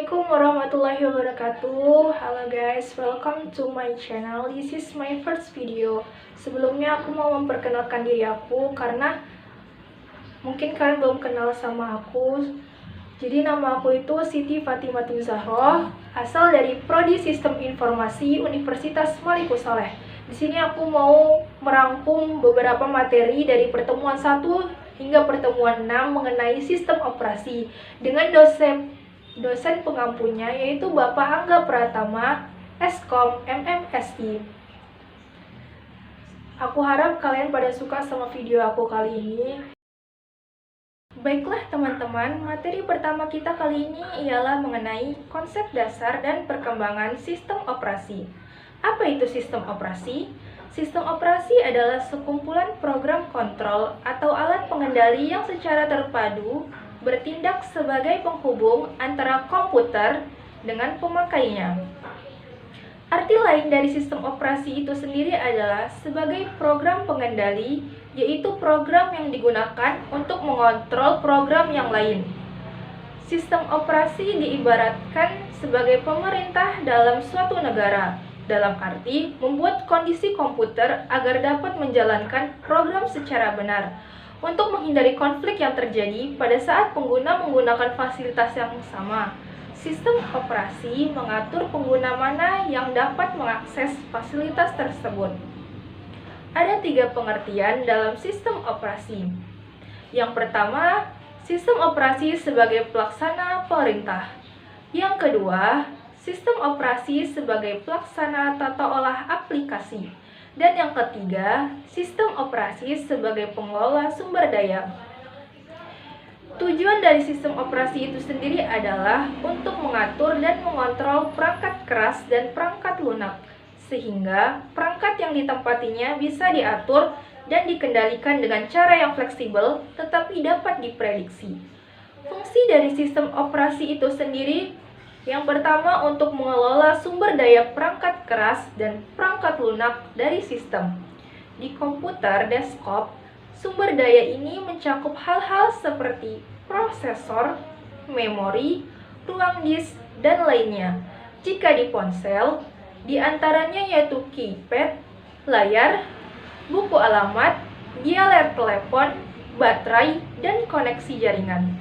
Assalamualaikum warahmatullahi wabarakatuh. Halo guys, welcome to my channel. This is my first video. Sebelumnya aku mau memperkenalkan diri aku karena mungkin kalian belum kenal sama aku. Jadi nama aku itu Siti Fatimatun Zahroh, asal dari Prodi Sistem Informasi Universitas Malikussaleh. Di sini aku mau merangkum beberapa materi dari pertemuan 1 hingga pertemuan 6 mengenai sistem operasi dengan dosen pengampunya, yaitu Bapak Angga Pratama, Eskom MMSI. Aku harap kalian pada suka sama video aku kali ini. Baiklah teman-teman, materi pertama kita kali ini ialah mengenai konsep dasar dan perkembangan sistem operasi. Apa itu sistem operasi? Sistem operasi adalah sekumpulan program kontrol atau alat pengendali yang secara terpadu bertindak sebagai penghubung antara komputer dengan pemakainya. Arti lain dari sistem operasi itu sendiri adalah sebagai program pengendali, yaitu program yang digunakan untuk mengontrol program yang lain. Sistem operasi diibaratkan sebagai pemerintah dalam suatu negara, dalam arti membuat kondisi komputer agar dapat menjalankan program secara benar, untuk menghindari konflik yang terjadi pada saat pengguna menggunakan fasilitas yang sama. Sistem operasi mengatur pengguna mana yang dapat mengakses fasilitas tersebut. Ada 3 pengertian dalam sistem operasi. Yang pertama, sistem operasi sebagai pelaksana perintah. Yang kedua, sistem operasi sebagai pelaksana tata olah aplikasi. Dan yang ketiga, sistem operasi sebagai pengelola sumber daya. Tujuan dari sistem operasi itu sendiri adalah untuk mengatur dan mengontrol perangkat keras dan perangkat lunak, sehingga perangkat yang ditempatinya bisa diatur dan dikendalikan dengan cara yang fleksibel tetapi dapat diprediksi. Fungsi dari sistem operasi itu sendiri yang pertama, untuk mengelola sumber daya perangkat keras dan perangkat lunak dari sistem. Di komputer desktop, sumber daya ini mencakup hal-hal seperti prosesor, memori, ruang disk, dan lainnya. Jika di ponsel, di antaranya yaitu keypad, layar, buku alamat, dialer telepon, baterai, dan koneksi jaringan.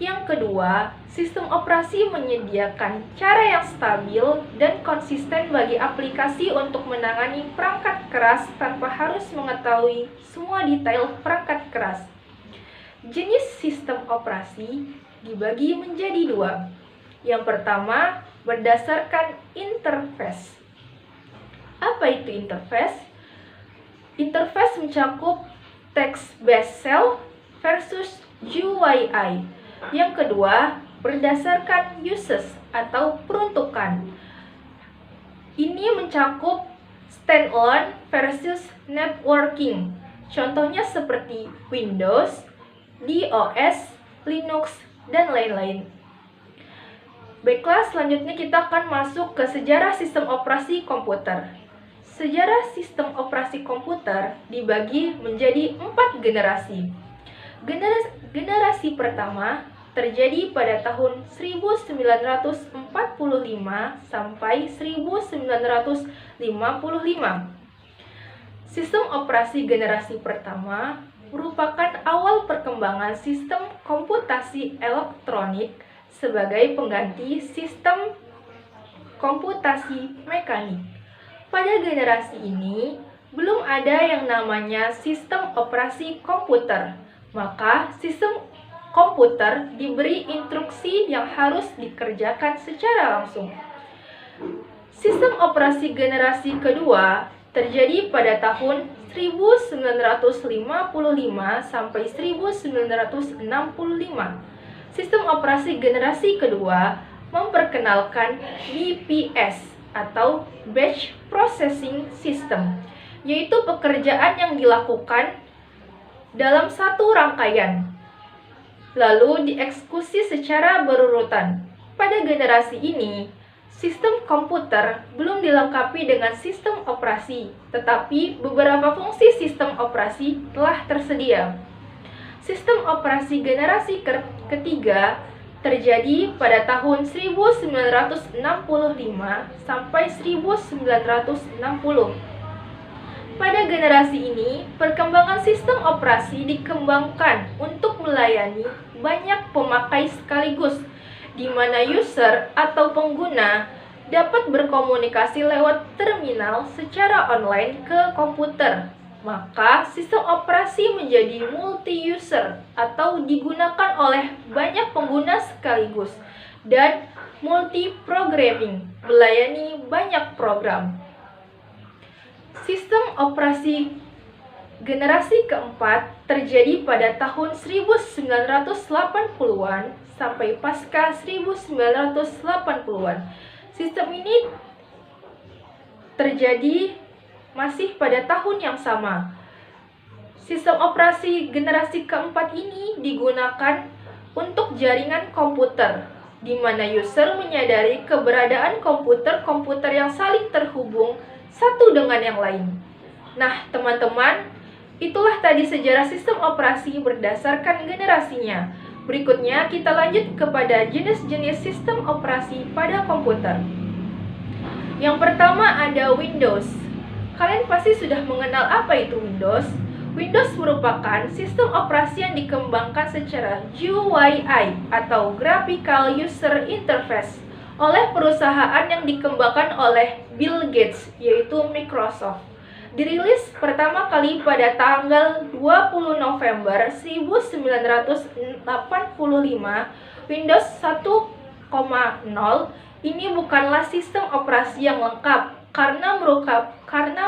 Yang kedua, sistem operasi menyediakan cara yang stabil dan konsisten bagi aplikasi untuk menangani perangkat keras tanpa harus mengetahui semua detail perangkat keras. Jenis sistem operasi dibagi menjadi 2. Yang pertama, berdasarkan interface. Apa itu interface? Interface mencakup text-based cell versus GUI. Yang kedua, berdasarkan uses atau peruntukan. Ini mencakup standalone versus networking. Contohnya seperti Windows, DOS, Linux, dan lain-lain. Baiklah, selanjutnya kita akan masuk ke sejarah sistem operasi komputer. Sejarah sistem operasi komputer dibagi menjadi 4 generasi. Generasi pertama terjadi pada tahun 1945 sampai 1955. Sistem operasi generasi pertama merupakan awal perkembangan sistem komputasi elektronik sebagai pengganti sistem komputasi mekanik. Pada generasi ini, belum ada yang namanya sistem operasi komputer, maka sistem komputer diberi instruksi yang harus dikerjakan secara langsung. Sistem operasi generasi kedua terjadi pada tahun 1955 sampai 1965. Sistem operasi generasi kedua memperkenalkan BPS atau Batch Processing System, yaitu pekerjaan yang dilakukan dalam satu rangkaian, lalu dieksekusi secara berurutan. Pada generasi ini, sistem komputer belum dilengkapi dengan sistem operasi, tetapi beberapa fungsi sistem operasi telah tersedia. Sistem operasi generasi ketiga terjadi pada tahun 1965 sampai 1960. Pada generasi ini, perkembangan sistem operasi dikembangkan untuk melayani banyak pemakai sekaligus, di mana user atau pengguna dapat berkomunikasi lewat terminal secara online ke komputer. Maka, sistem operasi menjadi multi-user atau digunakan oleh banyak pengguna sekaligus, dan multi-programming, melayani banyak program. Sistem operasi generasi keempat terjadi pada tahun 1980-an sampai pasca 1980-an. Sistem ini terjadi masih pada tahun yang sama. Sistem operasi generasi keempat ini digunakan untuk jaringan komputer, di mana user menyadari keberadaan komputer-komputer yang saling terhubung satu dengan yang lain. Nah, teman-teman, itulah tadi sejarah sistem operasi berdasarkan generasinya. Berikutnya, kita lanjut kepada jenis-jenis sistem operasi pada komputer. Yang pertama ada Windows. Kalian pasti sudah mengenal apa itu Windows. Windows merupakan sistem operasi yang dikembangkan secara GUI atau Graphical User Interface oleh perusahaan yang dikembangkan oleh Bill Gates, yaitu Microsoft. Dirilis pertama kali pada tanggal 20 November 1985, Windows 1.0 ini bukanlah sistem operasi yang lengkap karena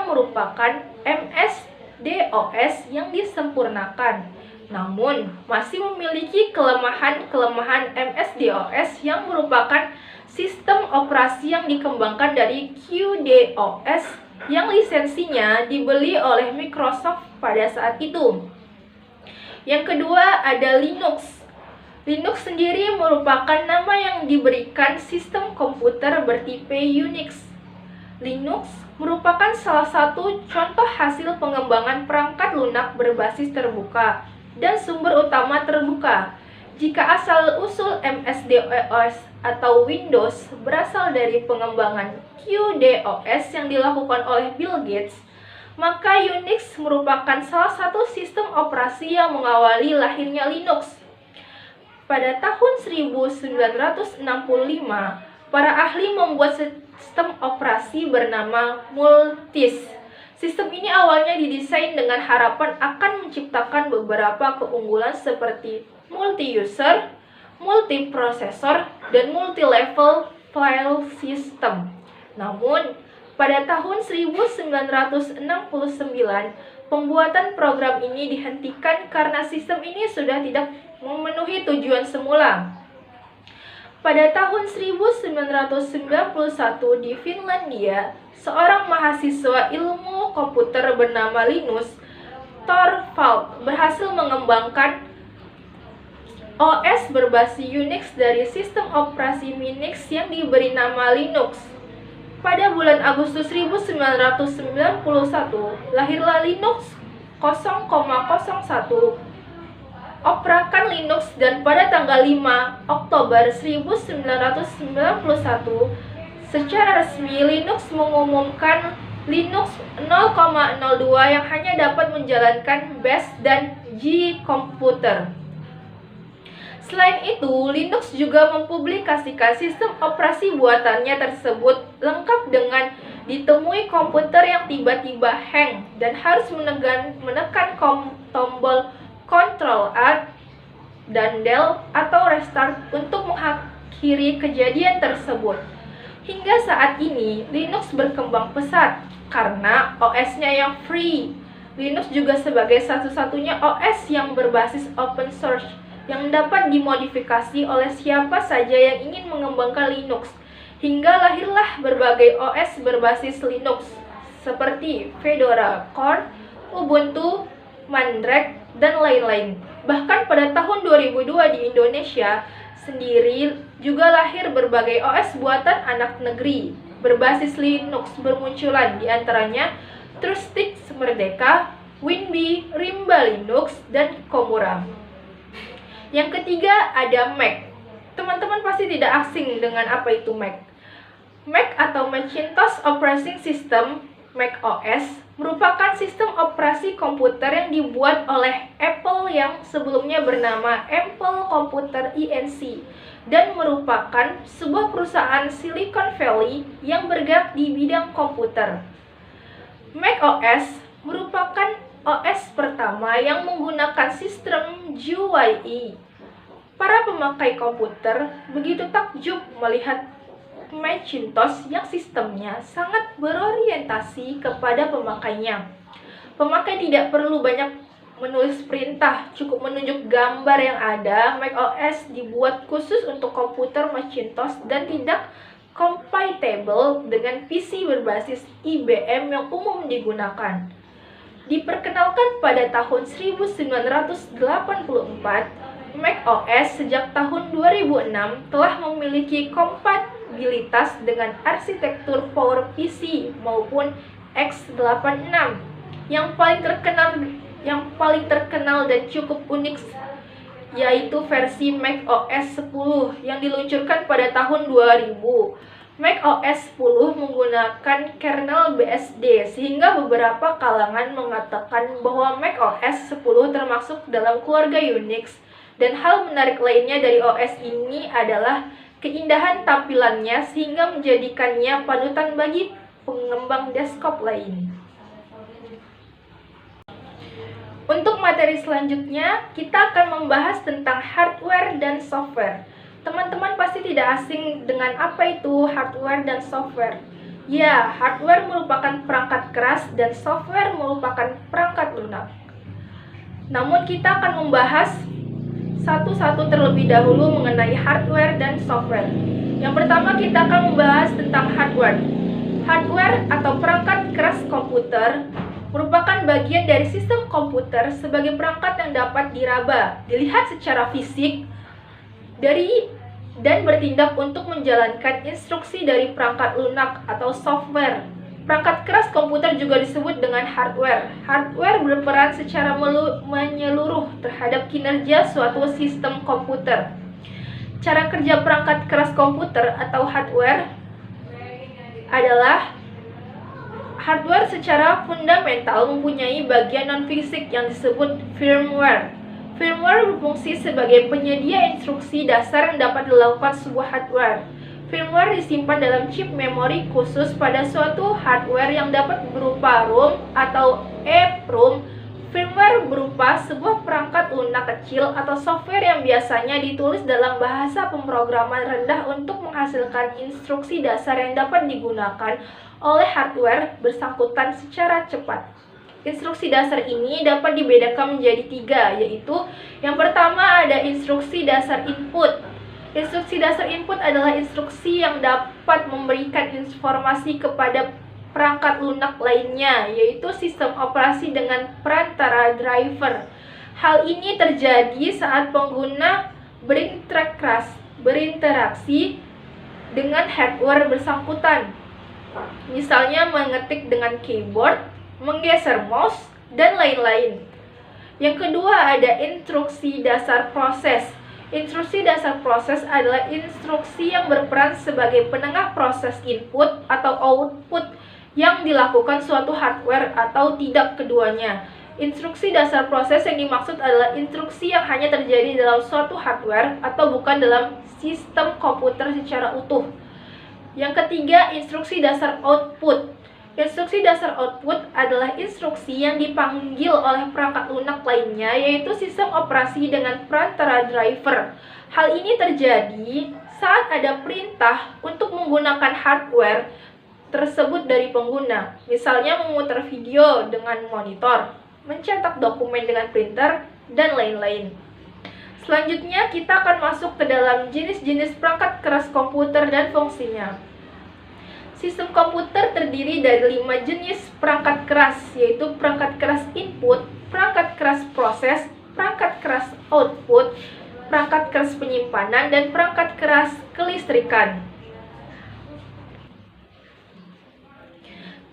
merupakan MS-DOS yang disempurnakan. Namun, masih memiliki kelemahan-kelemahan MS-DOS yang merupakan sistem operasi yang dikembangkan dari QDOS yang lisensinya dibeli oleh Microsoft pada saat itu. Yang kedua ada Linux. Linux sendiri merupakan nama yang diberikan sistem komputer bertipe Unix. Linux merupakan salah satu contoh hasil pengembangan perangkat lunak berbasis terbuka dan sumber utama terbuka. Jika asal-usul MS-DOS atau Windows berasal dari pengembangan QDOS yang dilakukan oleh Bill Gates, maka Unix merupakan salah satu sistem operasi yang mengawali lahirnya Linux. Pada tahun 1965, para ahli membuat sistem operasi bernama Multis. Sistem ini awalnya didesain dengan harapan akan menciptakan beberapa keunggulan seperti multi-user, multiprosesor, dan multi-level file system. Namun, pada tahun 1969, pembuatan program ini dihentikan karena sistem ini sudah tidak memenuhi tujuan semula. Pada tahun 1991 di Finlandia, seorang mahasiswa ilmu komputer bernama Linus Torvald berhasil mengembangkan OS berbasis Unix dari sistem operasi Minix yang diberi nama Linux. Pada bulan Agustus 1991, lahirlah Linux 0,01 Operakan Linux, dan pada tanggal 5 Oktober 1991 secara resmi Linux mengumumkan Linux 0,02 yang hanya dapat menjalankan Bash dan G komputer. Selain itu, Linux juga mempublikasikan sistem operasi buatannya tersebut lengkap dengan ditemui komputer yang tiba-tiba hang dan harus menekan tombol Ctrl Alt dan Del atau restart untuk mengakhiri kejadian tersebut. Hingga saat ini, Linux berkembang pesat karena OS-nya yang free. Linux juga sebagai satu-satunya OS yang berbasis open source yang dapat dimodifikasi oleh siapa saja yang ingin mengembangkan Linux. Hingga lahirlah berbagai OS berbasis Linux seperti Fedora Core, Ubuntu, Mandrake, dan lain-lain. Bahkan pada tahun 2002 di Indonesia sendiri juga lahir berbagai OS buatan anak negeri berbasis Linux bermunculan, diantaranya TrueStick Merdeka, Winbee, Rimba Linux, dan Komura. Yang ketiga ada Mac. Teman-teman pasti tidak asing dengan apa itu Mac. Mac atau Macintosh Operating System, Mac OS, merupakan sistem operasi komputer yang dibuat oleh Apple yang sebelumnya bernama Apple Computer Inc. dan merupakan sebuah perusahaan Silicon Valley yang bergerak di bidang komputer. Mac OS merupakan OS pertama yang menggunakan sistem GUI. Para pemakai komputer begitu takjub melihat Macintosh yang sistemnya sangat berorientasi kepada pemakainya. Pemakai tidak perlu banyak menulis perintah, cukup menunjuk gambar yang ada. Mac OS dibuat khusus untuk komputer Macintosh dan tidak compatible dengan PC berbasis IBM yang umum digunakan. Diperkenalkan pada tahun 1984, Mac OS sejak tahun 2006 telah memiliki kompatibilitas dengan arsitektur PowerPC maupun x86. Yang paling terkenal dan cukup unik yaitu versi Mac OS 10 yang diluncurkan pada tahun 2000. Mac OS 10 menggunakan kernel BSD sehingga beberapa kalangan mengatakan bahwa Mac OS 10 termasuk dalam keluarga Unix. Dan hal menarik lainnya dari OS ini adalah keindahan tampilannya sehingga menjadikannya panutan bagi pengembang desktop lain. Untuk materi selanjutnya, kita akan membahas tentang hardware dan software. Teman-teman pasti tidak asing dengan apa itu hardware dan software. Ya, hardware merupakan perangkat keras dan software merupakan perangkat lunak. Namun kita akan membahas satu-satu terlebih dahulu mengenai hardware dan software. Yang pertama kita akan membahas tentang hardware. Hardware atau perangkat keras komputer merupakan bagian dari sistem komputer sebagai perangkat yang dapat diraba, dilihat secara fisik dan bertindak untuk menjalankan instruksi dari perangkat lunak atau software. Perangkat keras komputer juga disebut dengan hardware. Hardware berperan secara menyeluruh terhadap kinerja suatu sistem komputer. Cara kerja perangkat keras komputer atau hardware adalah hardware secara fundamental mempunyai bagian non-fisik yang disebut firmware. Firmware berfungsi sebagai penyedia instruksi dasar yang dapat dilakukan sebuah hardware. Firmware disimpan dalam chip memori khusus pada suatu hardware yang dapat berupa ROM atau EEPROM. Firmware berupa sebuah perangkat lunak kecil atau software yang biasanya ditulis dalam bahasa pemrograman rendah untuk menghasilkan instruksi dasar yang dapat digunakan oleh hardware bersangkutan secara cepat. Instruksi dasar ini dapat dibedakan menjadi 3, yaitu yang pertama ada instruksi dasar input. Instruksi dasar input adalah instruksi yang dapat memberikan informasi kepada perangkat lunak lainnya, yaitu sistem operasi dengan perantara driver. Hal ini terjadi saat pengguna berinteraksi dengan hardware bersangkutan. Misalnya mengetik dengan keyboard, menggeser mouse, dan lain-lain. Yang kedua ada instruksi dasar proses. Instruksi dasar proses adalah instruksi yang berperan sebagai penengah proses input atau output yang dilakukan suatu hardware atau tidak keduanya. Instruksi dasar proses yang dimaksud adalah instruksi yang hanya terjadi dalam suatu hardware atau bukan dalam sistem komputer secara utuh. Yang ketiga, instruksi dasar output. Instruksi dasar output adalah instruksi yang dipanggil oleh perangkat lunak lainnya, yaitu sistem operasi dengan perantara driver. Hal ini terjadi saat ada perintah untuk menggunakan hardware tersebut dari pengguna, misalnya memutar video dengan monitor, mencetak dokumen dengan printer, dan lain-lain. Selanjutnya, kita akan masuk ke dalam jenis-jenis perangkat keras komputer dan fungsinya. Sistem komputer terdiri dari 5 jenis perangkat keras, yaitu perangkat keras input, perangkat keras proses, perangkat keras output, perangkat keras penyimpanan, dan perangkat keras kelistrikan.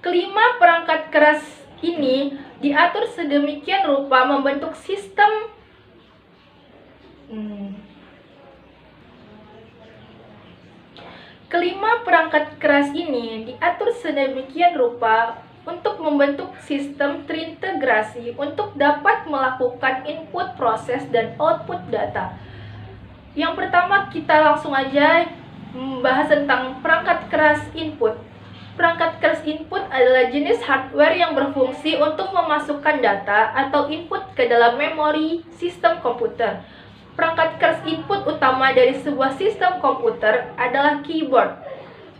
Kelima perangkat keras ini diatur sedemikian rupa membentuk sistem Kelima perangkat keras ini diatur sedemikian rupa untuk membentuk sistem terintegrasi untuk dapat melakukan input, proses, dan output data. Yang pertama, kita langsung aja membahas tentang perangkat keras input. Perangkat keras input adalah jenis hardware yang berfungsi untuk memasukkan data atau input ke dalam memori sistem komputer. Perangkat keras input utama dari sebuah sistem komputer adalah keyboard.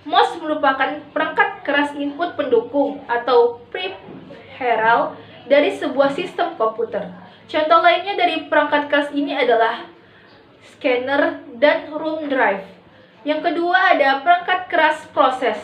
Mouse merupakan perangkat keras input pendukung atau peripheral dari sebuah sistem komputer. Contoh lainnya dari perangkat keras ini adalah scanner dan room drive. Yang kedua ada perangkat keras proses.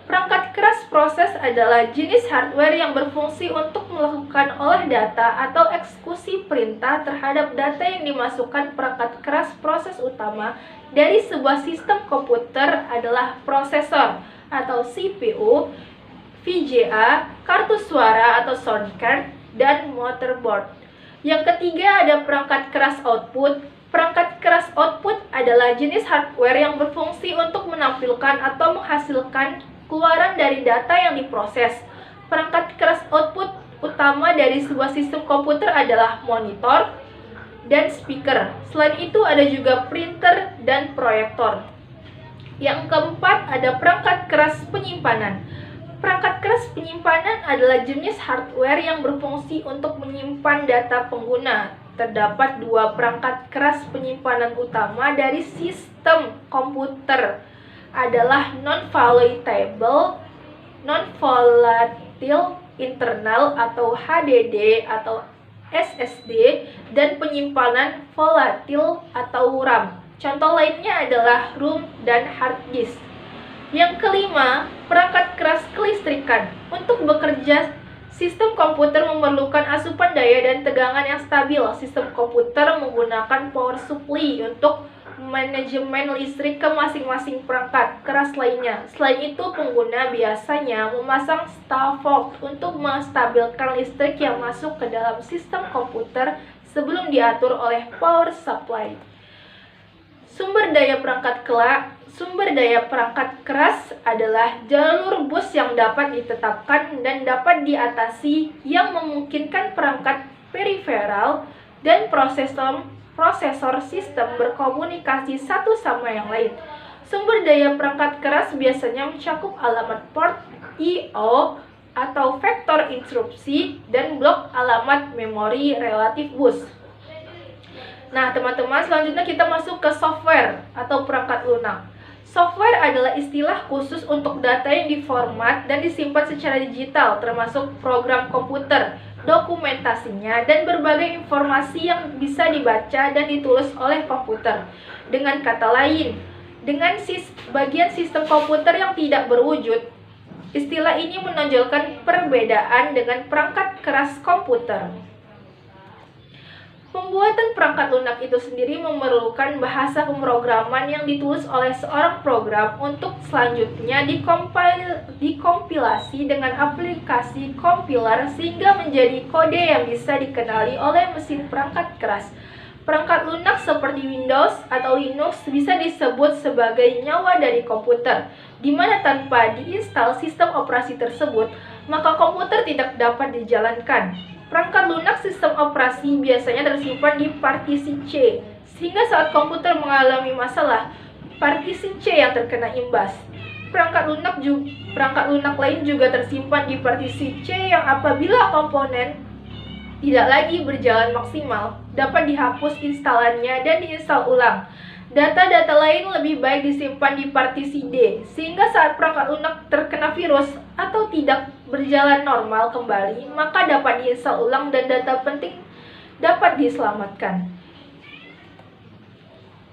Perangkat keras proses adalah jenis hardware yang berfungsi untuk melakukan olah data atau eksekusi perintah terhadap data yang dimasukkan. Perangkat keras proses utama dari sebuah sistem komputer adalah prosesor atau CPU, VGA, kartu suara atau sound card, dan motherboard. Yang ketiga ada perangkat keras output. Perangkat keras output adalah jenis hardware yang berfungsi untuk menampilkan atau menghasilkan keluaran dari data yang diproses. Perangkat keras output utama dari sebuah sistem komputer adalah monitor dan speaker. Selain itu ada juga printer dan proyektor. Yang keempat ada perangkat keras penyimpanan. Perangkat keras penyimpanan adalah jenis hardware yang berfungsi untuk menyimpan data pengguna. Terdapat dua perangkat keras penyimpanan utama dari sistem komputer adalah non-volatile internal atau HDD atau SSD dan penyimpanan volatil atau RAM. Contoh lainnya adalah ROM dan hard disk. Yang kelima, perangkat keras kelistrikan. Untuk bekerja, sistem komputer memerlukan asupan daya dan tegangan yang stabil. Sistem komputer menggunakan power supply untuk manajemen listrik ke masing-masing perangkat keras lainnya. Selain itu, pengguna biasanya memasang stalk untuk menstabilkan listrik yang masuk ke dalam sistem komputer sebelum diatur oleh power supply. Sumber daya perangkat keras adalah jalur bus yang dapat ditetapkan dan dapat diatasi yang memungkinkan perangkat periferal dan prosesor sistem berkomunikasi satu sama yang lain. Sumber daya perangkat keras biasanya mencakup alamat port I/O atau vektor instruksi dan blok alamat memori relatif bus. Nah, teman-teman, selanjutnya kita masuk ke software atau perangkat lunak. Software adalah istilah khusus untuk data yang diformat dan disimpan secara digital, termasuk program komputer, dokumentasinya, dan berbagai informasi yang bisa dibaca dan ditulis oleh komputer. Dengan kata lain, dengan bagian sistem komputer yang tidak berwujud, istilah ini menonjolkan perbedaan dengan perangkat keras komputer. Pembuatan perangkat lunak itu sendiri memerlukan bahasa pemrograman yang ditulis oleh seorang program untuk selanjutnya dikompilasi dengan aplikasi compiler sehingga menjadi kode yang bisa dikenali oleh mesin perangkat keras. Perangkat lunak seperti Windows atau Linux bisa disebut sebagai nyawa dari komputer, di mana tanpa diinstal sistem operasi tersebut, maka komputer tidak dapat dijalankan. Perangkat lunak sistem operasi biasanya tersimpan di partisi C, sehingga saat komputer mengalami masalah, partisi C yang terkena imbas. Perangkat lunak lain juga tersimpan di partisi C yang apabila komponen tidak lagi berjalan maksimal, dapat dihapus instalannya dan diinstal ulang. Data-data lain lebih baik disimpan di partisi D, sehingga saat perangkat lunak terkena virus atau tidak berjalan normal kembali, maka dapat diinstal ulang dan data penting dapat diselamatkan.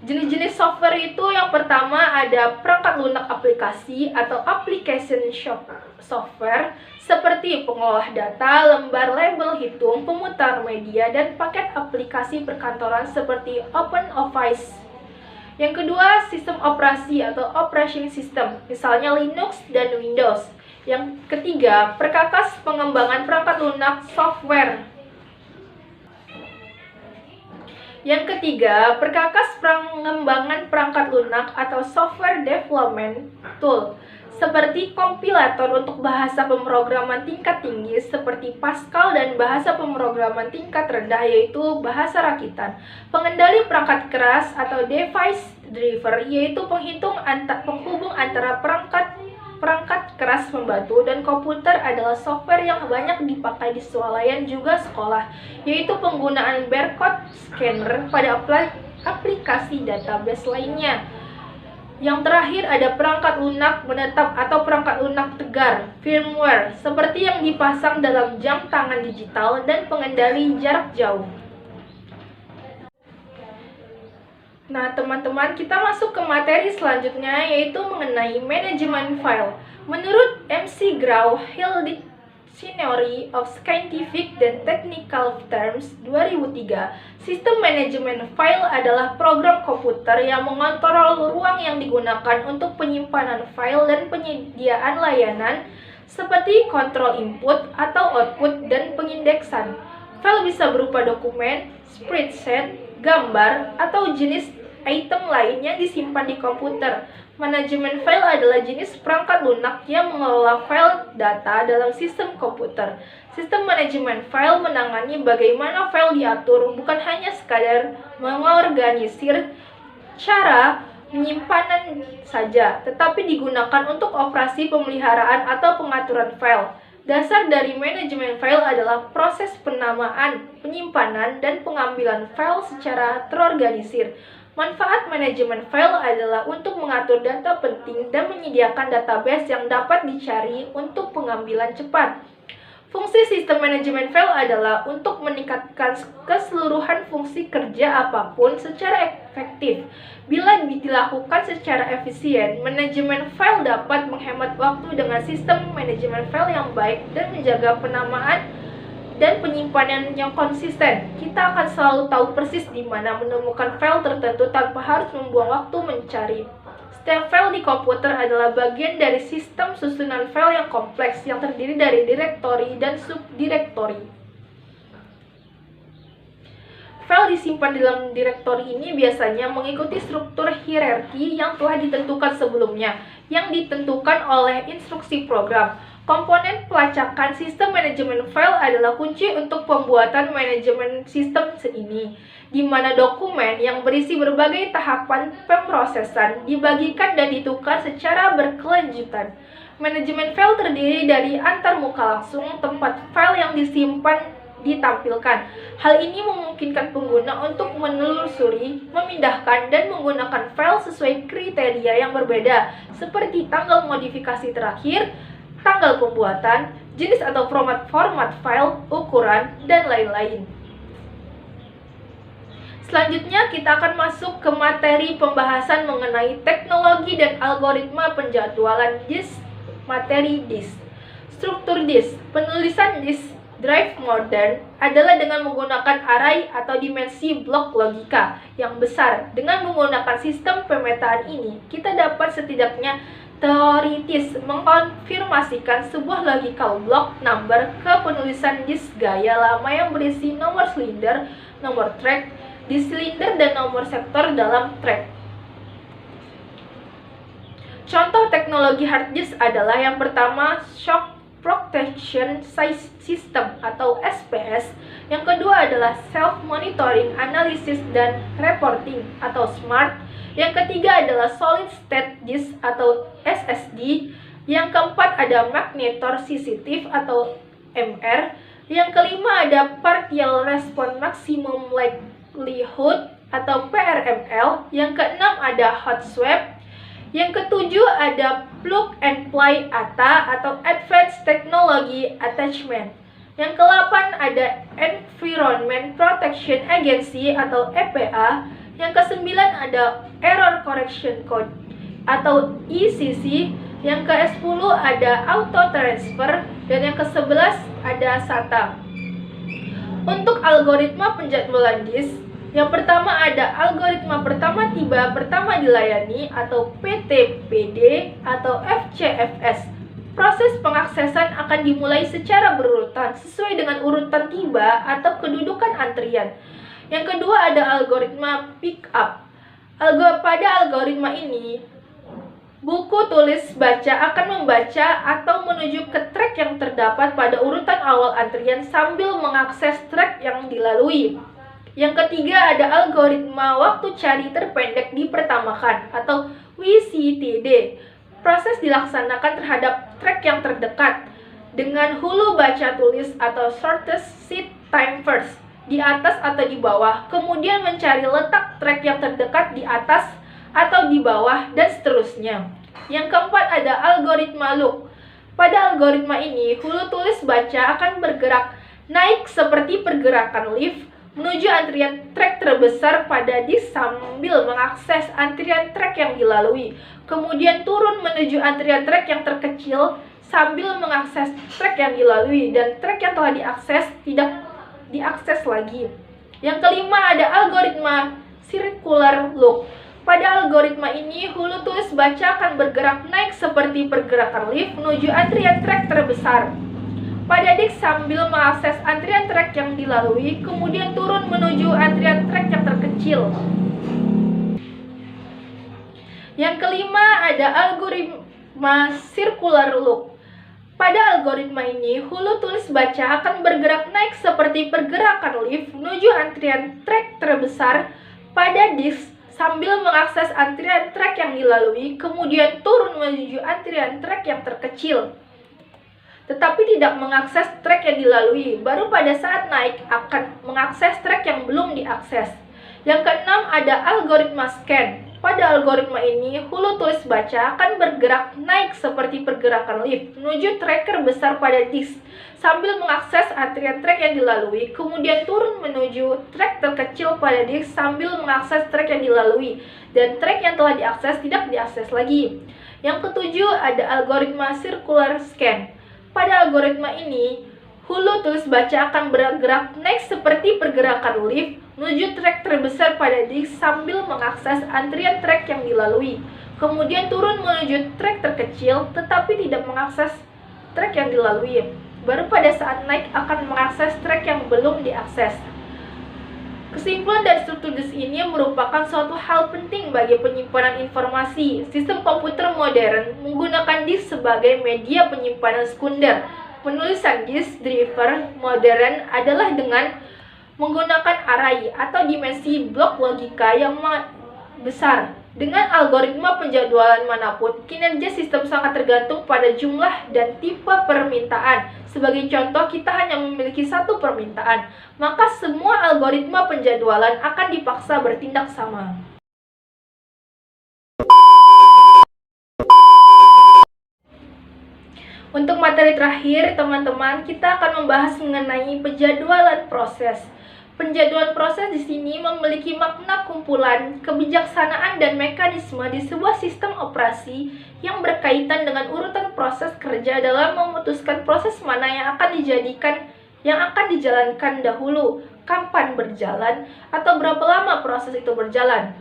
Jenis-jenis software itu yang pertama ada perangkat lunak aplikasi atau application software seperti pengolah data, lembar label hitung, pemutar media, dan paket aplikasi perkantoran seperti OpenOffice. Yang kedua, sistem operasi atau operating system, misalnya Linux dan Windows. Yang ketiga, perkakas pengembangan perangkat lunak software. Yang ketiga, perkakas pengembangan perangkat lunak atau software development tool, seperti kompilator untuk bahasa pemrograman tingkat tinggi seperti Pascal dan bahasa pemrograman tingkat rendah yaitu bahasa rakitan. Pengendali perangkat keras atau device driver yaitu penghubung antara perangkat keras pembantu dan komputer adalah software yang banyak dipakai di swalayan juga sekolah, yaitu penggunaan barcode scanner pada aplikasi database lainnya. Yang terakhir ada perangkat lunak menetap atau perangkat lunak tegar, firmware, seperti yang dipasang dalam jam tangan digital dan pengendali jarak jauh. Nah, teman-teman, kita masuk ke materi selanjutnya yaitu mengenai manajemen file. Menurut McGraw-Hill Dictionary of Scientific and Technical Terms 2003, sistem manajemen file adalah program komputer yang mengontrol ruang yang digunakan untuk penyimpanan file dan penyediaan layanan seperti kontrol input atau output dan pengindeksan. File bisa berupa dokumen, spreadsheet, gambar, atau jenis item lain yang disimpan di komputer. Manajemen file adalah jenis perangkat lunak yang mengelola file data dalam sistem komputer. Sistem manajemen file menangani bagaimana file diatur, bukan hanya sekadar mengorganisir cara penyimpanan saja, tetapi digunakan untuk operasi pemeliharaan atau pengaturan file. Dasar dari manajemen file adalah proses penamaan, penyimpanan, dan pengambilan file secara terorganisir. Manfaat manajemen file adalah untuk mengatur data penting dan menyediakan database yang dapat dicari untuk pengambilan cepat. Fungsi sistem manajemen file adalah untuk meningkatkan keseluruhan fungsi kerja apapun secara efektif. Bila dilakukan secara efisien, manajemen file dapat menghemat waktu dengan sistem manajemen file yang baik dan menjaga penamaan dan penyimpanan yang konsisten. Kita akan selalu tahu persis di mana menemukan file tertentu tanpa harus membuang waktu mencari. Setiap file di komputer adalah bagian dari sistem susunan file yang kompleks yang terdiri dari direktori dan subdirektori. File disimpan dalam direktori ini biasanya mengikuti struktur hierarki yang telah ditentukan sebelumnya, yang ditentukan oleh instruksi program. Komponen pelacakan sistem manajemen file adalah kunci untuk pembuatan manajemen sistem ini, di mana dokumen yang berisi berbagai tahapan pemrosesan dibagikan dan ditukar secara berkelanjutan. Manajemen file terdiri dari antarmuka langsung, tempat file yang disimpan ditampilkan. Hal ini memungkinkan pengguna untuk menelusuri, memindahkan, dan menggunakan file sesuai kriteria yang berbeda, seperti tanggal modifikasi terakhir, tanggal pembuatan, jenis atau format file, ukuran, dan lain-lain. Selanjutnya kita akan masuk ke materi pembahasan mengenai teknologi dan algoritma penjadwalan disk. Materi disk. Struktur disk. Penulisan disk drive modern adalah dengan menggunakan array atau dimensi blok logika yang besar. Dengan menggunakan sistem pemetaan ini, kita dapat setidaknya teoritis mengkonfirmasikan sebuah logical block number ke penulisan disk gaya lama yang berisi nomor silinder, nomor track di silinder, dan nomor sektor dalam track. Contoh teknologi hard disk adalah yang pertama shock protection system atau SPS, yang kedua adalah self monitoring analysis dan reporting atau SMART, yang ketiga adalah solid state disk atau SSD, yang keempat ada magnetor sensitive atau MR, yang kelima ada partial response maximum likelihood atau PRML, yang keenam ada hot swap, yang ketujuh ada plug and play ATA atau Advanced Technology Attachment. Yang ke-8 ada Environment Protection Agency atau EPA. Yang ke-9 ada Error Correction Code atau ECC. Yang ke-10 ada Auto Transfer. Dan yang ke-11 ada SATA. Untuk algoritma penjadwalan disk, yang pertama ada algoritma pertama tiba pertama dilayani atau PTPD atau FCFS. Proses pengaksesan akan dimulai secara berurutan sesuai dengan urutan tiba atau kedudukan antrian. Yang kedua ada algoritma pick up. Pada algoritma ini, buku tulis baca akan membaca atau menuju ke track yang terdapat pada urutan awal antrian sambil mengakses track yang dilalui. Yang ketiga ada algoritma waktu cari terpendek dipertamakan atau WCTD. Proses dilaksanakan terhadap track yang terdekat dengan hulu baca tulis atau shortest seed time first, di atas atau di bawah, kemudian mencari letak track yang terdekat di atas atau di bawah, dan seterusnya. Yang keempat ada algoritma loop. Pada algoritma ini, hulu tulis baca akan bergerak naik seperti pergerakan lift menuju antrian track terbesar pada disk sambil mengakses antrian track yang dilalui, kemudian turun menuju antrian track yang terkecil sambil mengakses track yang dilalui, dan track yang telah diakses tidak diakses lagi. Yang kelima ada algoritma circular loop. Pada algoritma ini, hulu tulis baca akan bergerak naik seperti pergerakan lift menuju antrian track terbesar pada disk sambil mengakses antrian track yang dilalui, kemudian turun menuju antrian track yang terkecil. Yang kelima ada algoritma circular loop. Pada algoritma ini, hulu tulis baca akan bergerak naik seperti pergerakan lift menuju antrian track terbesar pada disk sambil mengakses antrian track yang dilalui, kemudian turun menuju antrian track yang terkecil. Tetapi tidak mengakses track yang dilalui, baru pada saat naik akan mengakses track yang belum diakses. Yang keenam ada algoritma scan. Pada algoritma ini, hulu tulis baca akan bergerak naik seperti pergerakan lift menuju tracker besar pada disk sambil mengakses antrian track yang dilalui, kemudian turun menuju track terkecil pada disk sambil mengakses track yang dilalui, dan track yang telah diakses tidak diakses lagi. Yang ketujuh ada algoritma circular scan. Pada algoritma ini, hulu tulis baca akan bergerak naik seperti pergerakan lift menuju track terbesar pada disk sambil mengakses antrian track yang dilalui, kemudian turun menuju track terkecil tetapi tidak mengakses track yang dilalui, baru pada saat naik akan mengakses track yang belum diakses. Kesimpulan dari struktur disk ini merupakan suatu hal penting bagi penyimpanan informasi. Sistem komputer modern menggunakan disk sebagai media penyimpanan sekunder. Penulisan disk driver modern adalah dengan menggunakan array atau dimensi blok logika yang besar. Dengan algoritma penjadwalan manapun, kinerja sistem sangat tergantung pada jumlah dan tipe permintaan. Sebagai contoh, kita hanya memiliki satu permintaan, maka semua algoritma penjadwalan akan dipaksa bertindak sama. Untuk materi terakhir, teman-teman, kita akan membahas mengenai penjadwalan proses. Penjadwalan proses di sini memiliki makna kumpulan, kebijaksanaan, dan mekanisme di sebuah sistem operasi yang berkaitan dengan urutan proses kerja dalam memutuskan proses mana yang akan dijalankan dahulu, kapan berjalan, atau berapa lama proses itu berjalan.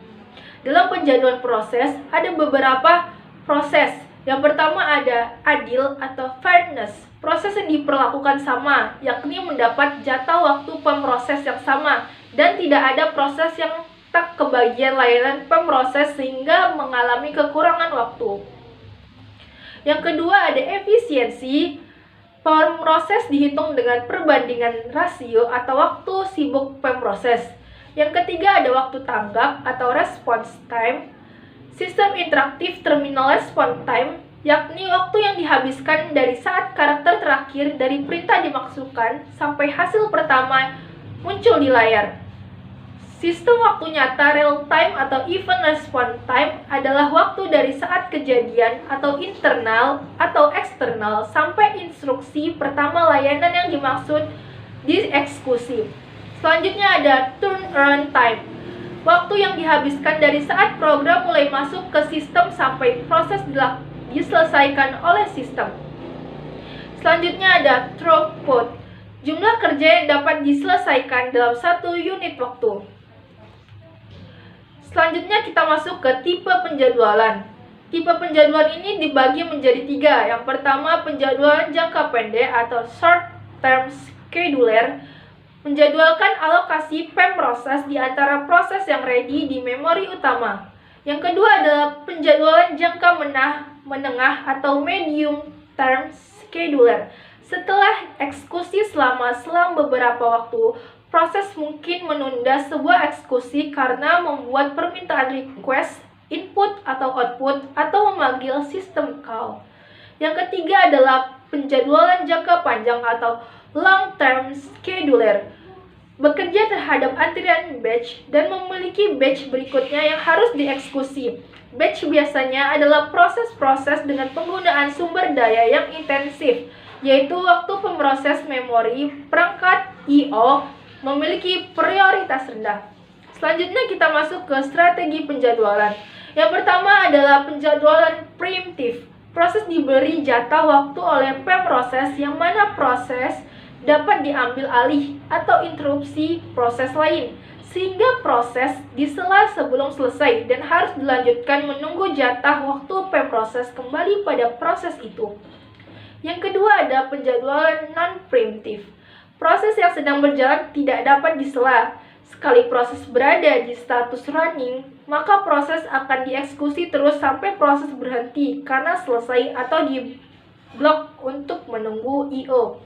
Dalam penjadwalan proses, ada beberapa proses. Yang pertama ada adil atau fairness. Proses yang diperlakukan sama, yakni mendapat jatah waktu pemroses yang sama, dan tidak ada proses yang tak kebagian layanan pemroses sehingga mengalami kekurangan waktu. Yang kedua ada efisiensi. Pemroses dihitung dengan perbandingan rasio atau waktu sibuk pemroses. Yang ketiga ada waktu tanggap atau response time. Sistem interaktif terminal response time, yakni waktu yang dihabiskan dari saat karakter terakhir dari perintah dimasukkan sampai hasil pertama muncul di layar. Sistem waktu nyata real time atau event response time adalah waktu dari saat kejadian atau internal atau eksternal sampai instruksi pertama layanan yang dimaksud dieksekusi. Selanjutnya ada turnaround time. Waktu yang dihabiskan dari saat program mulai masuk ke sistem sampai proses diselesaikan oleh sistem. Selanjutnya ada throughput. Jumlah kerja yang dapat diselesaikan dalam satu unit waktu. Selanjutnya kita masuk ke tipe penjadwalan. Tipe penjadwalan ini dibagi menjadi 3. Yang pertama penjadwalan jangka pendek atau short term scheduler. Menjadwalkan alokasi proses di antara proses yang ready di memori utama. Yang kedua adalah penjadwalan jangka menengah atau medium term scheduler. Setelah eksekusi selang beberapa waktu, proses mungkin menunda sebuah eksekusi karena membuat permintaan request, input atau output, atau memanggil sistem call. Yang ketiga adalah penjadwalan jangka panjang atau long term scheduler. Bekerja terhadap antrian batch dan memiliki batch berikutnya yang harus dieksekusi. Batch biasanya adalah proses-proses dengan penggunaan sumber daya yang intensif, yaitu waktu pemroses memori perangkat I/O memiliki prioritas rendah. Selanjutnya kita masuk ke strategi penjadwalan. Yang pertama adalah penjadwalan preemptif. Proses diberi jatah waktu oleh pemroses yang mana proses dapat diambil alih atau interupsi proses lain, sehingga proses disela sebelum selesai dan harus dilanjutkan menunggu jatah waktu pemroses kembali pada proses itu. Yang kedua ada penjadwalan non-preemptif. Proses yang sedang berjalan tidak dapat disela. Sekali proses berada di status running, maka proses akan dieksekusi terus sampai proses berhenti karena selesai atau diblok untuk menunggu I/O.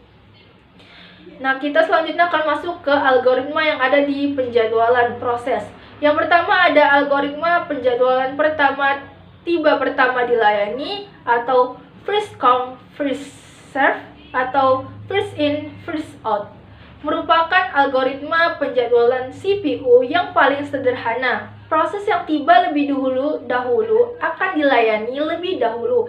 Nah, kita selanjutnya akan masuk ke algoritma yang ada di penjadwalan proses. Yang pertama ada algoritma penjadwalan pertama dilayani atau first come first serve atau first in first out. Merupakan algoritma penjadwalan CPU yang paling sederhana. Proses yang tiba lebih dahulu akan dilayani lebih dahulu.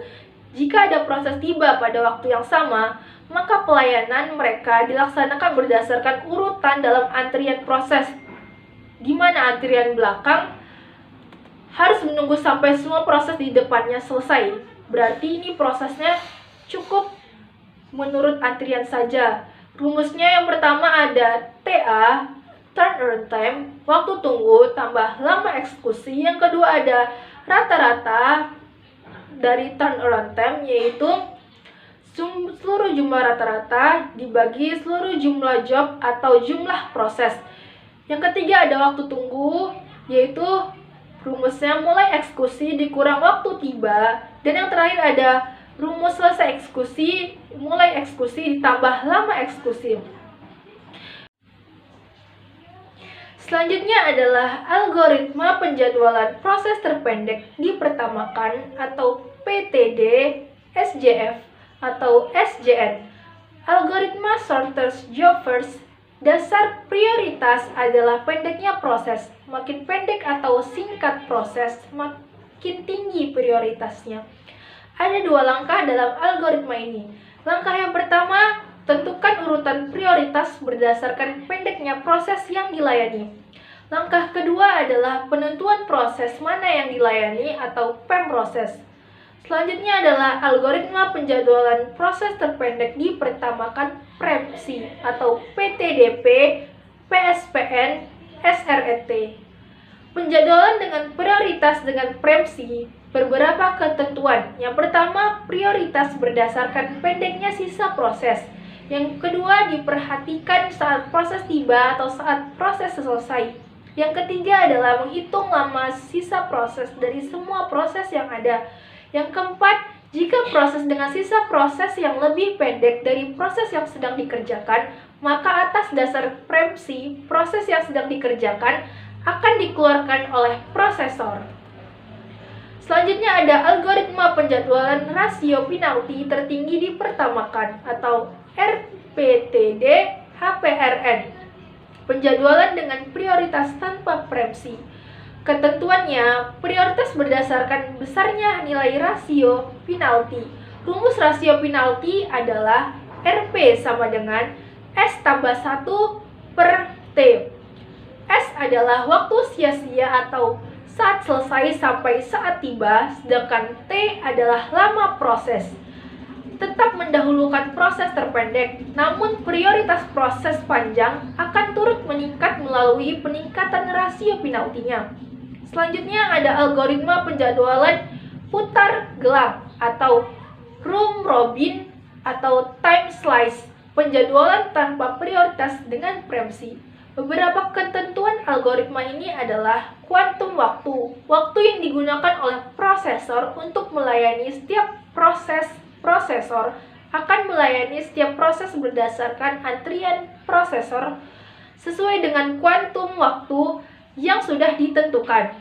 Jika ada proses tiba pada waktu yang sama, maka pelayanan mereka dilaksanakan berdasarkan urutan dalam antrian proses, di mana antrian belakang harus menunggu sampai semua proses di depannya selesai. Berarti ini prosesnya cukup menurut antrian saja. Rumusnya yang pertama ada TA, turnaround time, waktu tunggu tambah lama eksekusi. Yang kedua ada rata-rata dari turnaround time, yaitu seluruh jumlah rata-rata dibagi seluruh jumlah job atau jumlah proses. Yang ketiga ada waktu tunggu, yaitu rumusnya mulai eksekusi dikurang waktu tiba. Dan yang terakhir ada rumus selesai eksekusi, mulai eksekusi ditambah lama eksekusi. Selanjutnya adalah algoritma penjadwalan proses terpendek dipertamakan atau PTD, SJF atau SJN. Algoritma shortest job first. Dasar prioritas adalah pendeknya proses. Makin pendek atau singkat proses, makin tinggi prioritasnya. Ada dua langkah dalam algoritma ini. Langkah yang pertama, tentukan urutan prioritas berdasarkan pendeknya proses yang dilayani. Langkah kedua adalah penentuan proses mana yang dilayani atau pemproses. Selanjutnya adalah algoritma penjadwalan proses terpendek dipertamakan preempsi atau PTDP, PSPN, SRET. Penjadwalan dengan prioritas dengan preempsi beberapa ketentuan. Yang pertama, prioritas berdasarkan pendeknya sisa proses. Yang kedua, diperhatikan saat proses tiba atau saat proses selesai. Yang ketiga adalah menghitung lama sisa proses dari semua proses yang ada. Yang keempat, jika proses dengan sisa proses yang lebih pendek dari proses yang sedang dikerjakan, maka atas dasar preempsi, proses yang sedang dikerjakan akan dikeluarkan oleh prosesor. Selanjutnya ada algoritma penjadwalan rasio penalti tertinggi dipertamakan atau RPTD HPRN. Penjadwalan dengan prioritas tanpa preempsi. Ketentuannya, prioritas berdasarkan besarnya nilai rasio penalti. Rumus rasio penalti adalah RP sama dengan S tambah 1 per T. S adalah waktu sia-sia atau saat selesai sampai saat tiba, sedangkan T adalah lama proses. Tetap mendahulukan proses terpendek, namun prioritas proses panjang akan turut meningkat melalui peningkatan rasio penaltinya. Selanjutnya ada algoritma penjadwalan putar gelang atau round robin atau time slice. penjadwalan tanpa prioritas dengan preemsi. Beberapa ketentuan algoritma ini adalah kuantum waktu. Waktu yang digunakan oleh prosesor untuk melayani setiap prosesor akan melayani setiap proses berdasarkan antrian prosesor sesuai dengan kuantum waktu yang sudah ditentukan.